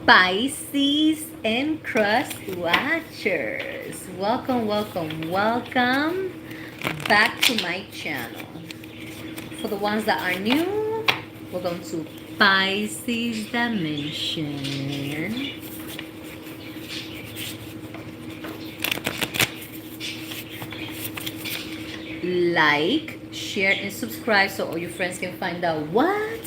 Pisces and CROSSWATCHERS. Welcome, welcome, welcome back to my channel. For the ones that are new, welcome to Pisces Dimension. Like, share, and subscribe so all your friends can find out what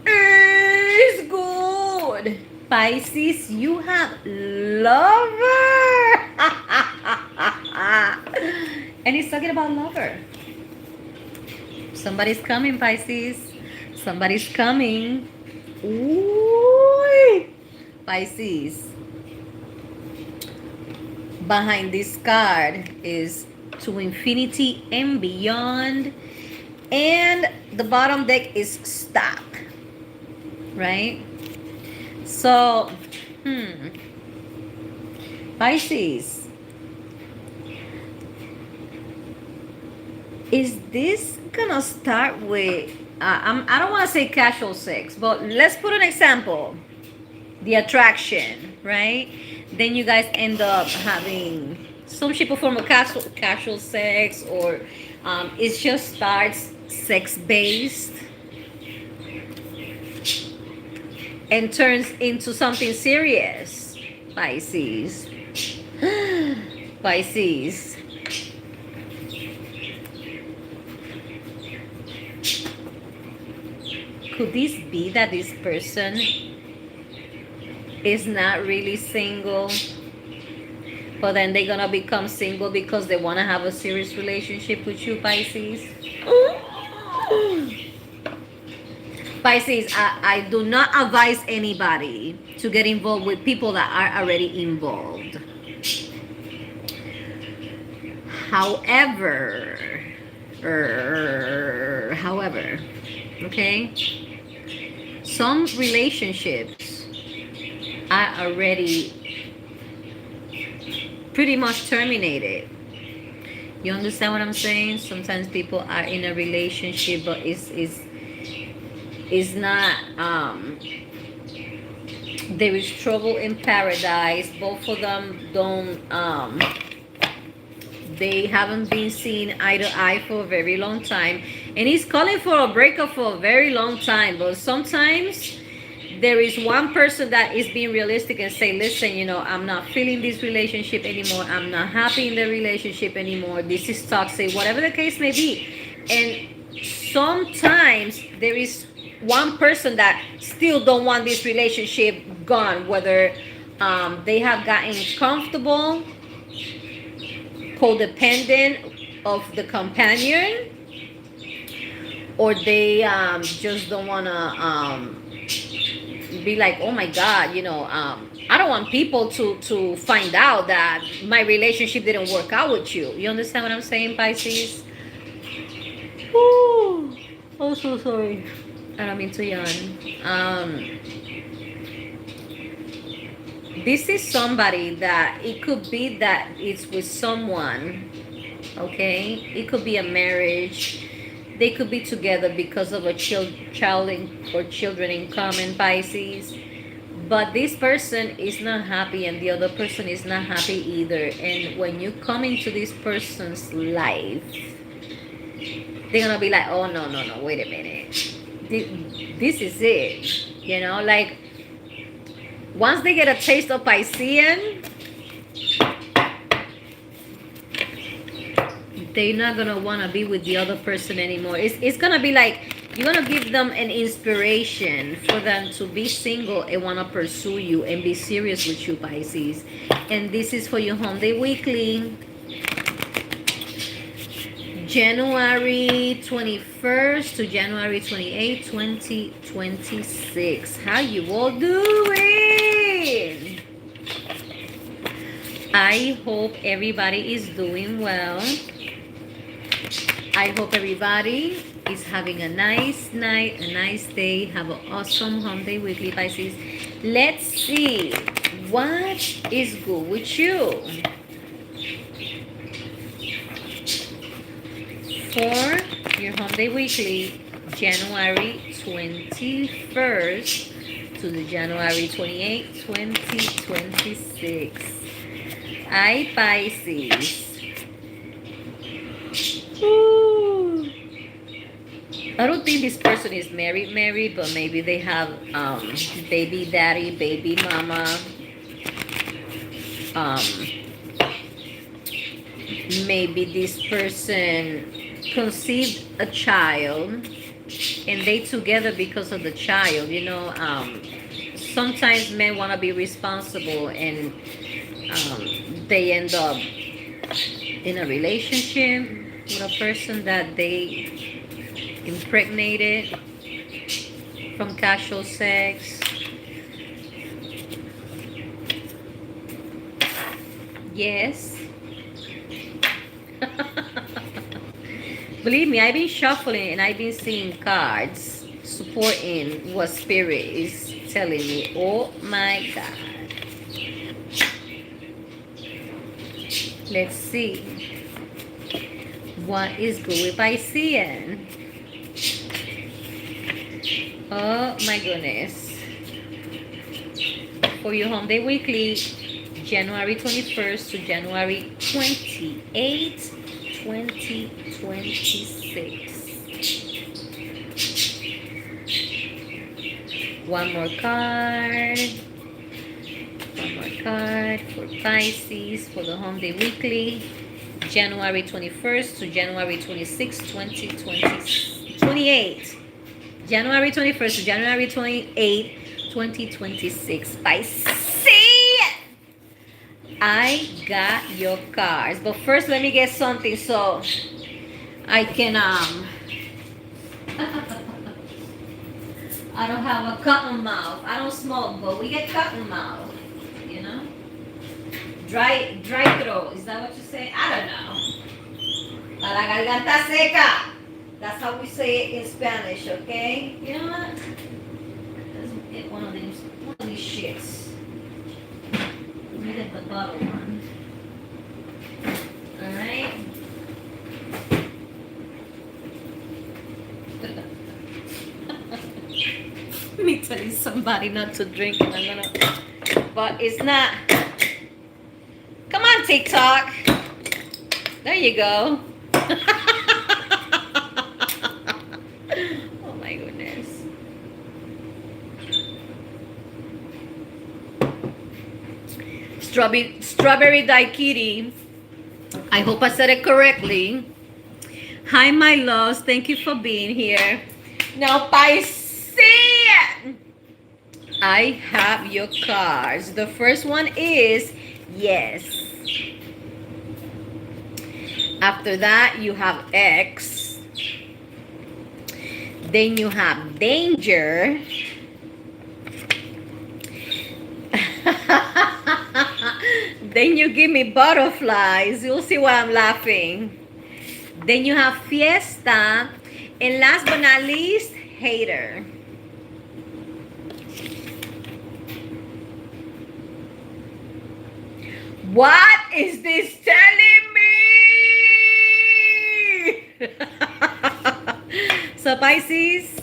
is good. Pisces, you have lover. And he's talking about lover. Somebody's coming, Pisces. Somebody's coming. Ooh. Pisces. Behind this card is to infinity and beyond. And the bottom deck is stuck. Right? So, Pisces, is this gonna start with, I don't want to say casual sex, but let's put an example. The attraction, right? Then you guys end up having some shape or form of casual sex, or it just starts sex-based and turns into something serious. Pisces. Pisces. Could this be that this person is not really single, but then they're gonna become single because they want to have a serious relationship with you, Pisces? Pisces, I do not advise anybody to get involved with people that are already involved. However, okay, some relationships are already pretty much terminated. You understand what I'm saying? Sometimes people are in a relationship, but it's not, there is trouble in paradise. Both of them don't, they haven't been seen eye to eye for a very long time, and he's calling for a breakup for a very long time. But sometimes there is one person that is being realistic and say, listen, you know, I'm not feeling this relationship anymore, I'm not happy in the relationship anymore, this is toxic, whatever the case may be. And sometimes there is one person that still don't want this relationship gone, whether they have gotten comfortable, codependent of the companion, or they just don't want to be like, oh my God, you know, I don't want people to find out that my relationship didn't work out with you. You understand what I'm saying, Pisces? Ooh, I'm so sorry. I don't mean to yawn. This is somebody that it could be that it's with someone, okay? It could be a marriage. They could be together because of a child or children in common, Pisces. But this person is not happy and the other person is not happy either. And when you come into this person's life, they're gonna be like, oh no, wait a minute, this is it, you know, like once they get a taste of Piscean, they're not gonna wanna be with the other person anymore. It's gonna be like you're gonna give them an inspiration for them to be single and wanna pursue you and be serious with you, Pisces. And this is for your home day weekly, January 21st to January 28th, 2026. How you all doing? I hope everybody is doing well. I hope everybody is having a nice night, a nice day. Have an awesome home day weekly, Pisces. Let's see what is good with you. For your home day weekly, January 21st to the January 28th, 2026. Hi, Pisces. Ooh. I don't think this person is married, but maybe they have baby daddy, baby mama. Maybe this person conceived a child and they together because of the child. You know, sometimes men want to be responsible and they end up in a relationship with a person that they impregnated from casual sex. Yes. Believe me, I've been shuffling and I've been seeing cards supporting what spirit is telling me. Oh my God. Let's see. What is good with Piscean? Oh my goodness. For your home day weekly, January 21st to January 28th, 2026. One more card. One more card for Pisces for the home day weekly, January 21st to January 26th, 2028. January 21st to January 28th, 2026. Pisces. I got your cards. But first let me get something so I can I don't have a cotton mouth. I don't smoke, but we get cotton mouth, you know? Dry throat. Is that what you say? I don't know. La garganta seca. That's how we say it in Spanish, okay? You know what? Let's get one of these shits. Let me get the bottle one. Alright. Let me tell you somebody not to drink and I'm gonna, but it's not. Come on, TikTok. There you go. Oh my goodness. Strawberry daiquiri. I hope I said it correctly. Hi, my loves. Thank you for being here. Now, Pisces, I have your cards. The first one is yes. After that, you have X. Then you have danger. Then you give me butterflies. You'll see why I'm laughing. Then you have fiesta. And last but not least, hater. What is this telling me? So Pisces,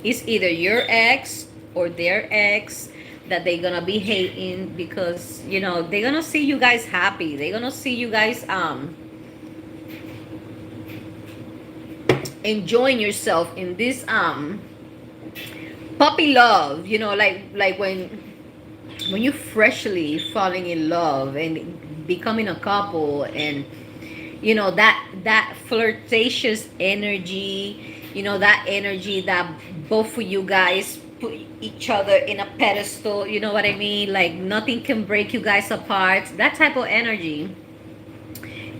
it's either your ex or their ex that they're gonna be hating because, you know, they're gonna see you guys happy. They're gonna see you guys enjoying yourself in this puppy love, you know, like when you freshly falling in love and becoming a couple, and you know that flirtatious energy, you know, that energy that both of you guys put each other in a pedestal, you know what I mean, like nothing can break you guys apart, that type of energy.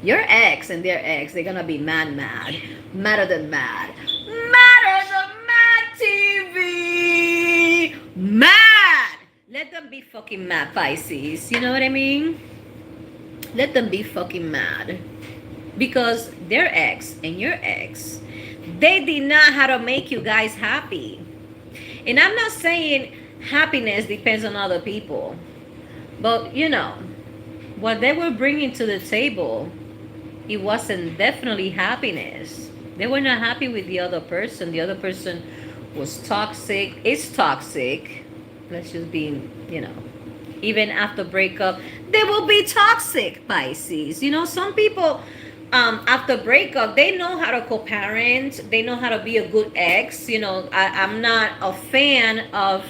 Your ex and their ex, they're gonna be madder than mad TV, mad. Let them be fucking mad, Pisces. You know what I mean? Let them be fucking mad. Because their ex and your ex, they did not how to make you guys happy. And I'm not saying happiness depends on other people. But, you know, what they were bringing to the table, it wasn't definitely happiness. They were not happy with the other person. The other person was toxic, is toxic. Let's just be, you know, even after breakup, they will be toxic, Pisces. You know, some people, after breakup, they know how to co-parent. They know how to be a good ex. You know, I'm not a fan of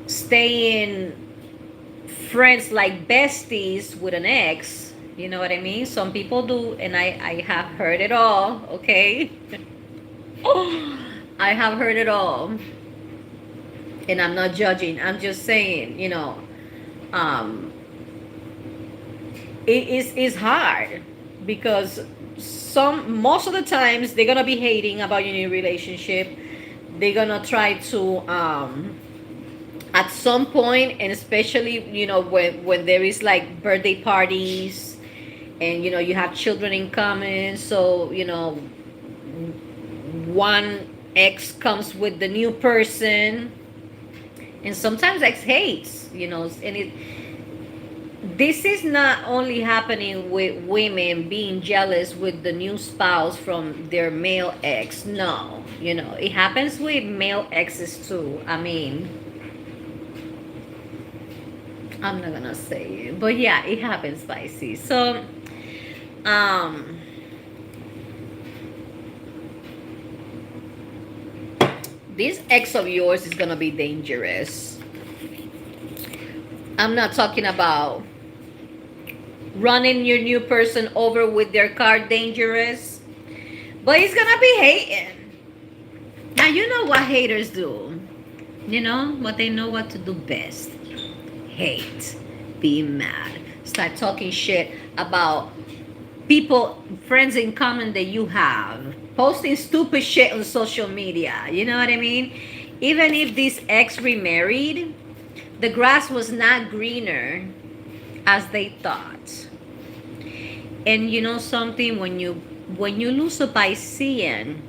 staying friends like besties with an ex. You know what I mean? Some people do, and I have heard it all, okay? I have heard it all. And I'm not judging. I'm just saying, you know, um, it's hard because most of the times they're gonna be hating about your new relationship. They're gonna try to at some point, and especially, you know, when there is like birthday parties, and you know you have children in common, so you know one ex comes with the new person, and sometimes ex hates, you know, and this is not only happening with women being jealous with the new spouse from their male ex. No, you know, it happens with male exes too. I mean, I'm not gonna say it, but yeah, it happens, Pisces. So this ex of yours is gonna be dangerous. I'm not talking about running your new person over with their car, dangerous, but he's gonna be hating. Now you know what haters do. You know what they know what to do best. Hate, be mad, start talking shit about people, friends in common that you have, posting stupid shit on social media. You know what I mean? Even if this ex remarried, the grass was not greener as they thought. And you know something, when you lose a Piscean,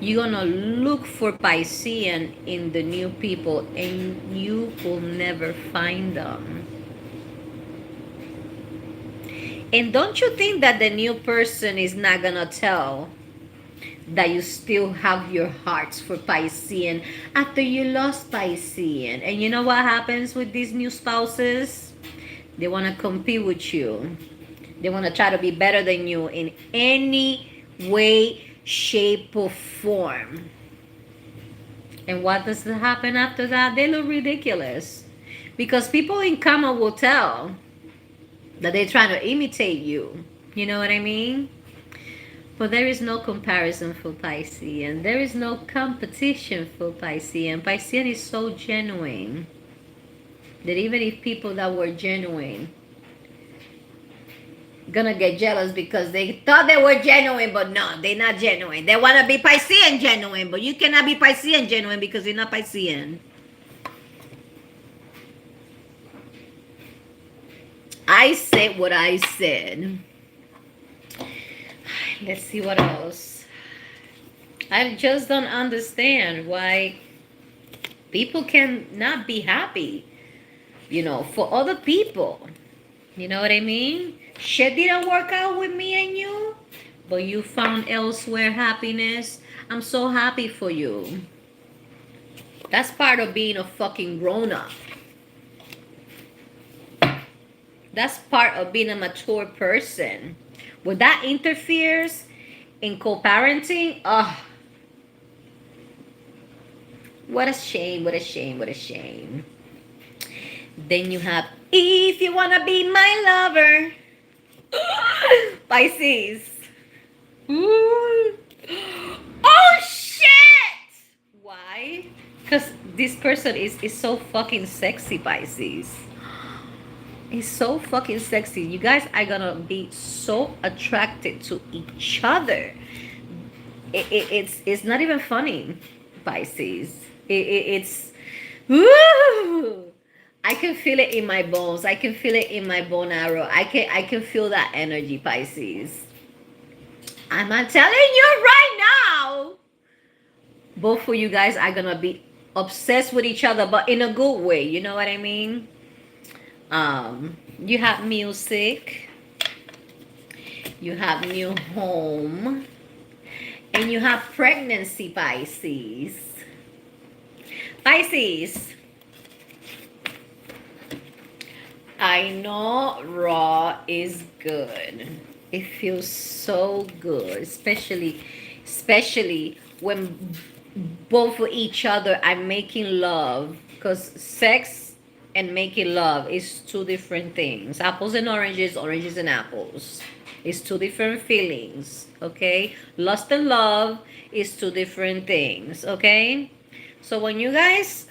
you're gonna look for Piscean in the new people, and you will never find them. And don't you think that the new person is not gonna tell that you still have your hearts for Piscean after you lost Piscean? And you know what happens with these new spouses? They want to compete with you. They want to try to be better than you in any way, shape, or form. And what does happen after that? They look ridiculous. Because people in common will tell that they're trying to imitate you. You know what I mean? But there is no comparison for Piscean. There is no competition for Piscean. Piscean is so genuine that even if people that were genuine gonna get jealous because they thought they were genuine, but no, they're not genuine. They want to be Piscean genuine, but you cannot be Piscean genuine because you're not Piscean. I said what I said. Let's see what else. I just don't understand why people can not be happy, you know, for other people. You know what I mean? Shit didn't work out with me and you, but you found elsewhere happiness. I'm so happy for you. That's part of being a fucking grown-up. That's part of being a mature person. When that interferes in co-parenting, what a shame, what a shame, what a shame. Then you have, if you want to be my lover, Pisces. Ooh. Oh, shit! Why? Because this person is so fucking sexy, Pisces. It's so fucking sexy. You guys are gonna be so attracted to each other. It's not even funny, Pisces. It's woo! I can feel it in my bones. I can feel it in my bone arrow. I can feel that energy, Pisces. I'm not telling you right now. Both of you guys are gonna be obsessed with each other, but in a good way. You know what I mean? You have music, you have new home, And you have pregnancy, Pisces. Pisces, I know raw is good. It feels so good, especially when both of each other are making love, because sex and making love is two different things. Apples and oranges, oranges and apples. It's two different feelings, okay? Lust and love is two different things, okay? So when you guys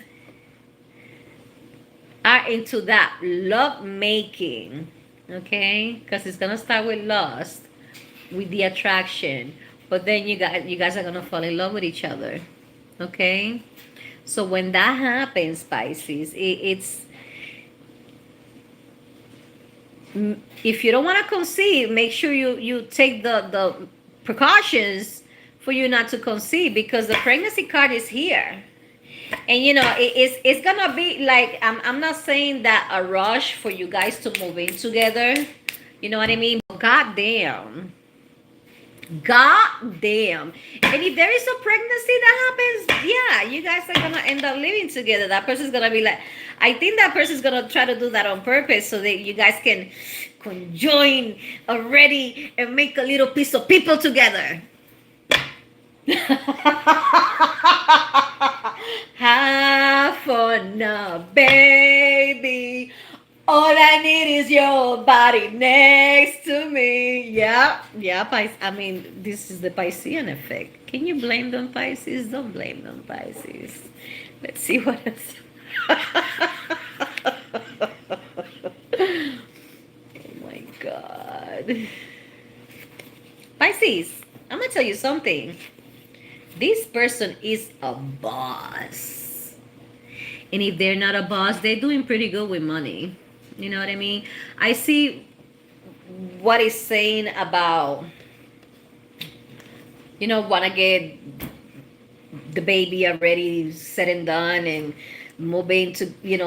are into that love making, okay, because it's gonna start with lust, with the attraction, but then you guys are gonna fall in love with each other, okay? So when that happens, Pisces, it's if you don't want to conceive, make sure you take the precautions for you not to conceive, because the pregnancy card is here. And it's gonna be like, I'm not saying that a rush for you guys to move in together, you know what I mean? God damn. God damn. And if there is a pregnancy that happens, yeah, you guys are gonna end up living together. That person's gonna be like, I think that person's gonna try to do that on purpose so that you guys can conjoin already and make a little piece of people together. Have fun now, baby. All I need is your body next to me. Yeah, Pisces. I mean, this is the Piscean effect. Can you blame them, Pisces? Don't blame them, Pisces. Let's see what else. Oh my God. Pisces, I'm going to tell you something. This person is a boss. And if they're not a boss, they're doing pretty good with money. You know what I mean? I see what it's saying about, want to get the baby already said and done and moving to,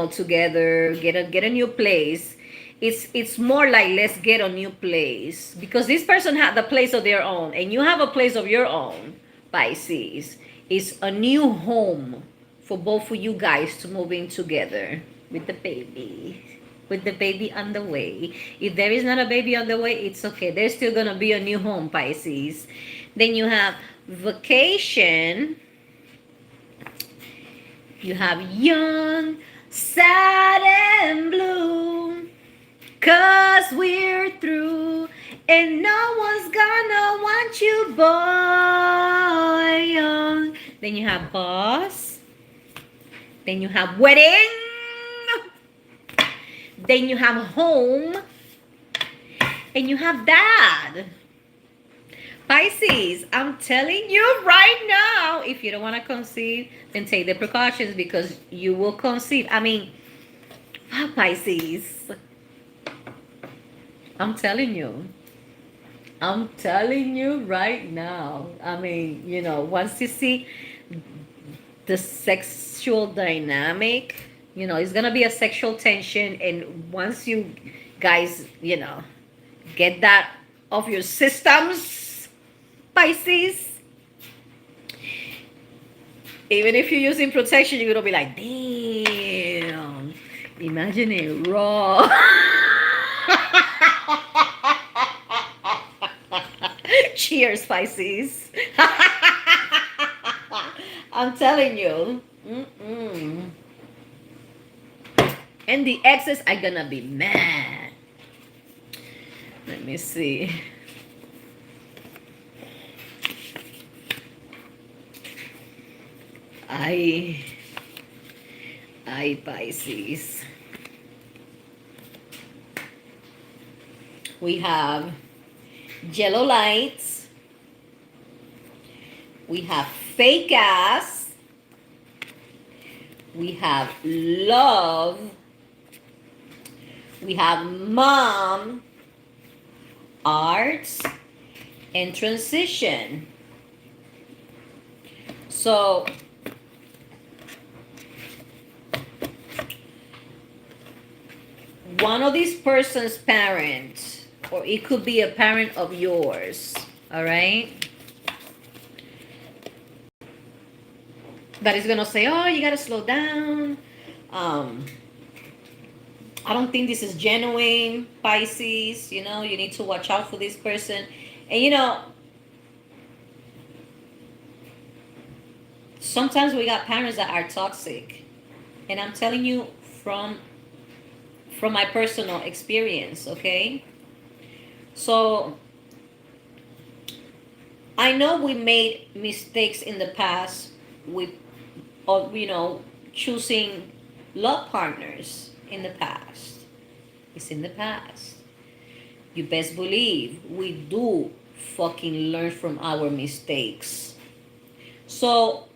together, get a new place. It's more like, let's get a new place, because this person had the place of their own and you have a place of your own, Pisces. It's a new home for both of you guys to move in together with the baby. With the baby on the way. If there is not a baby on the way, it's okay. There's still going to be a new home, Pisces. Then you have vacation. You have young, sad, and blue. 'Cause we're through. And no one's gonna want you, boy. Young. Then you have boss. Then you have wedding. Then you have home. And you have dad. Pisces, I'm telling you right now, if you don't want to conceive, then take the precautions, because you will conceive. I mean, Pisces, I'm telling you. I'm telling you right now. I mean, once you see the sexual dynamic, it's going to be a sexual tension. And once you guys, get that off your systems, Pisces, even if you're using protection, you're going to be like, damn, imagine it raw. Cheers, Pisces. I'm telling you. And the exes are gonna be mad. Let me see. I Pisces. We have yellow lights. We have fake ass. We have love. We have mom, arts, and transition. So one of these person's parents, or it could be a parent of yours, all right? that is gonna say, "Oh, you gotta slow down. Um, I don't think this is genuine, Pisces. You know, you need to watch out for this person." And you know, sometimes we got parents that are toxic, and I'm telling you from my personal experience. Okay, so I know we made mistakes in the past with, or you know, choosing love partners in the past. It's in the past. You best believe we do fucking learn from our mistakes. So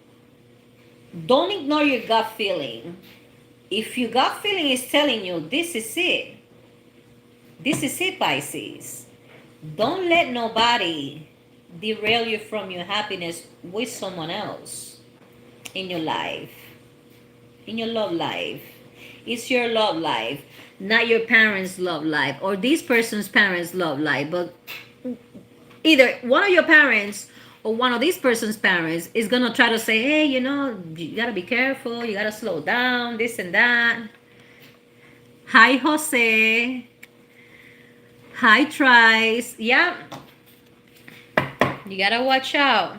don't ignore your gut feeling. If your gut feeling is telling you this is it, Pisces. Don't let nobody derail you from your happiness with someone else in your life, in your love life. It's your love life, not your parents' love life or this person's parents' love life. But either one of your parents or one of this person's parents is gonna try to say, hey, you know, you gotta be careful, you gotta slow down, this and that. Hi, Jose. Hi, Trice. Yeah, you gotta watch out.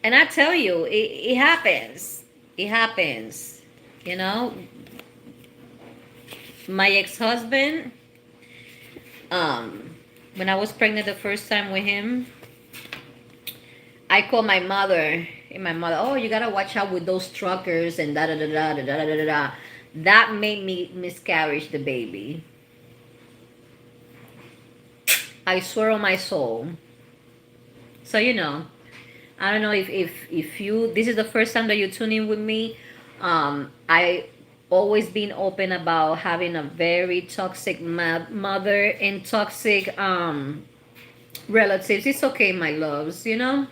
And I tell you, it happens. It happens. You know, my ex-husband, when I was pregnant the first time with him, I called my mother, and my mother, oh, you gotta watch out with those truckers and da da da da da da da da da. That made me miscarriage the baby. I swear on my soul. So you know, I don't know if you, this is the first time that you tune in with me. I always been open about having a very toxic mother and toxic relatives. It's okay, my loves, you know.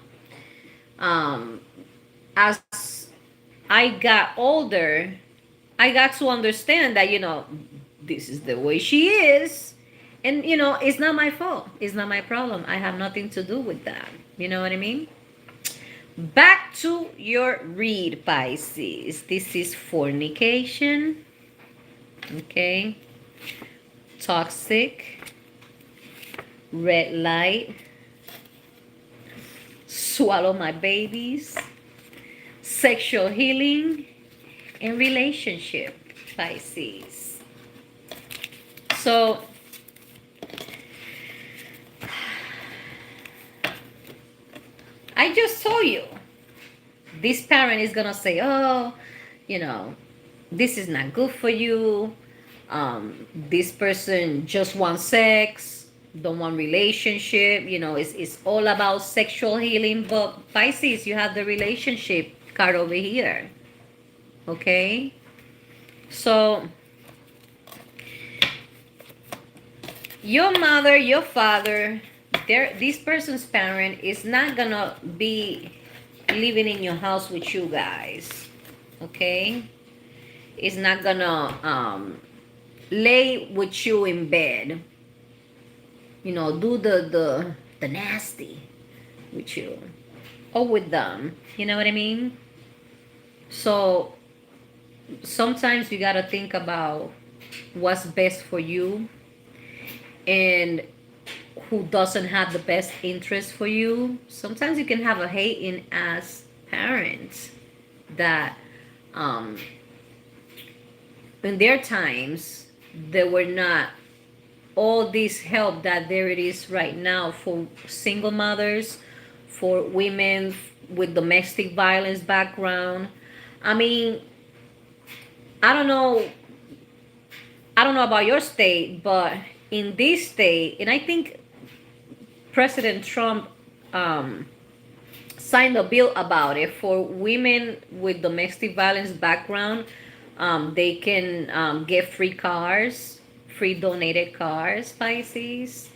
As I got older, I got to understand that, you know, this is the way she is. And, you know, it's not my fault. It's not my problem. I have nothing to do with that. You know what I mean? Back to your read, Pisces. This is fornication. Okay. Toxic. Red light. Swallow my babies. Sexual healing. And relationship, Pisces. So I just told you, this parent is gonna say, oh, you know, this is not good for you. This person just wants sex, don't want relationship. You know, it's all about sexual healing. But Pisces, you have the relationship card over here. Okay? So, your mother, your father, this person's parent is not gonna be living in your house with you guys. Okay? It's not gonna lay with you in bed. You know, do the nasty with you or with them. You know what I mean? So sometimes you gotta think about what's best for you and who doesn't have the best interest for you. Sometimes you can have a hating as parents that in their times there were not all this help that there it is right now for single mothers, for women with domestic violence background. I mean, I don't know about your state, but in this state, and I think President Trump signed a bill about it for women with domestic violence background. They can get free cars, free donated cars, Pisces.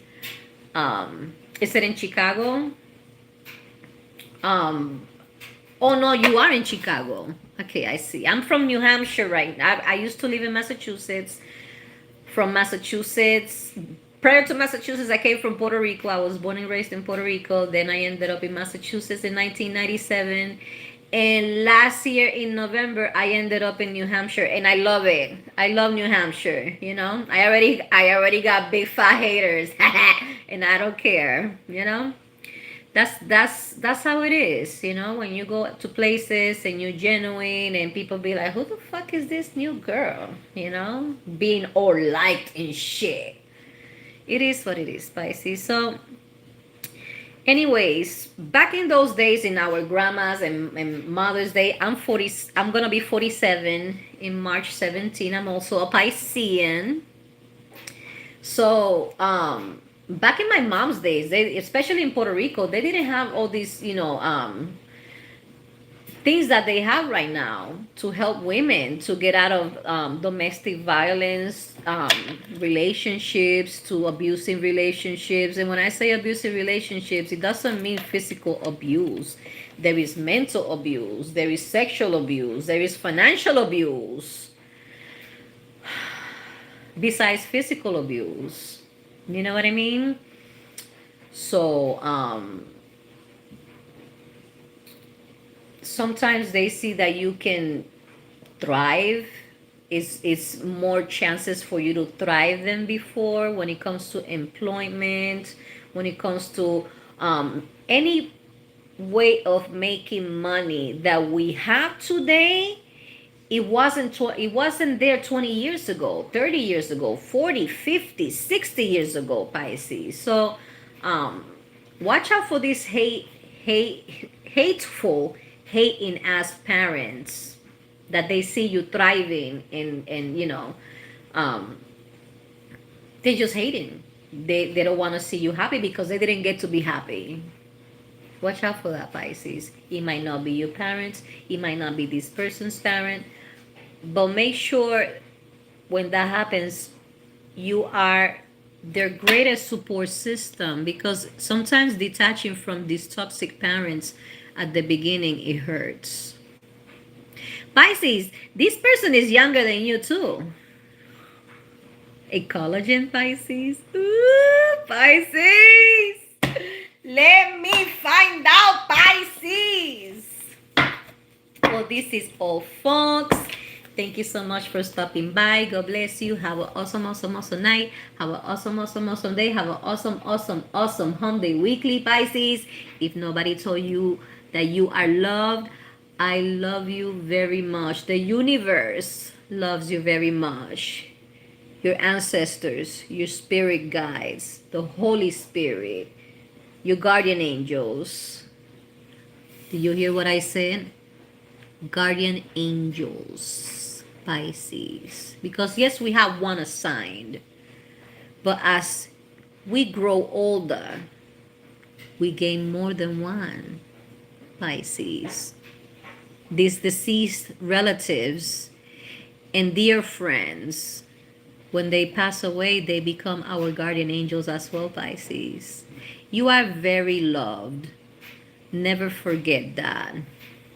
Is it in Chicago? Oh no, you are in Chicago. Okay, I see. I'm from New Hampshire right now. I used to live in Massachusetts. From Massachusetts. Prior to Massachusetts, I came from Puerto Rico. I was born and raised in Puerto Rico. Then I ended up in Massachusetts in 1997. And last year in November, I ended up in New Hampshire, and I love it. I love New Hampshire. You know, I already got big fat haters, and I don't care. You know, that's how it is. You know, when you go to places and you're genuine, and people be like, "Who the fuck is this new girl?" You know, being all liked and shit. It is what it is, Pisces. So anyways, back in those days, in our grandmas and Mother's Day, I'm 40. I'm gonna be 47 in March 17. I'm also a Piscean. So back in my mom's days, they, especially in Puerto Rico, they didn't have all these, things that they have right now to help women to get out of domestic violence, relationships, to abusive relationships. And when I say abusive relationships, it doesn't mean physical abuse. There is mental abuse, there is sexual abuse, there is financial abuse, besides physical abuse. You know what I mean? So, sometimes they see that you can thrive. It's more chances for you to thrive than before when it comes to employment, when it comes to any way of making money that we have today. It wasn't there 20 years ago, 30 years ago, 40, 50, 60 years ago, Pisces. So watch out for these hateful, hating as parents, that they see you thriving, and they're just hating. They don't want to see you happy because they didn't get to be happy. Watch out for that, Pisces. It might not be your parents, it might not be this person's parent, but make sure when that happens, you are their greatest support system, because sometimes detaching from these toxic parents at the beginning, it hurts. Pisces, this person is younger than you too. A collagen, Pisces. Ooh, Pisces. Let me find out, Pisces. Well, this is all, folks. Thank you so much for stopping by. God bless you. Have an awesome, awesome, awesome night. Have an awesome, awesome, awesome day. Have an awesome, awesome, awesome Hump Day weekly, Pisces. If nobody told you that you are loved, I love you very much. The universe loves you very much. Your ancestors, your spirit guides, the Holy Spirit, your guardian angels. Did you hear what I said? Guardian angels, Pisces. Because yes, we have one assigned, but as we grow older, we gain more than one, Pisces. These deceased relatives and dear friends, when they pass away, they become our guardian angels as well, Pisces. You are very loved. Never forget that.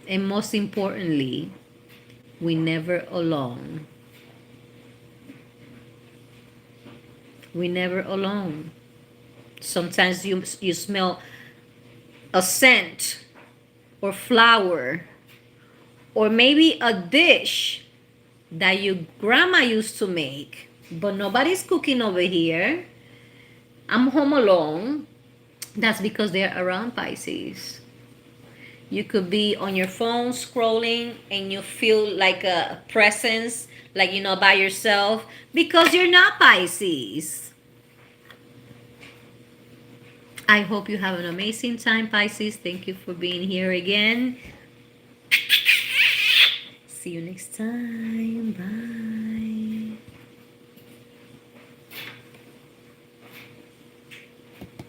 And most importantly, we never alone. We never alone. Sometimes you smell a scent or flower, or maybe a dish that your grandma used to make, but nobody's cooking over here. I'm home alone. That's because they're around, Pisces. You could be on your phone scrolling and you feel like a presence, like you're not by yourself, because you're not, Pisces. I hope you have an amazing time, Pisces. Thank you for being here again. See you next time. Bye.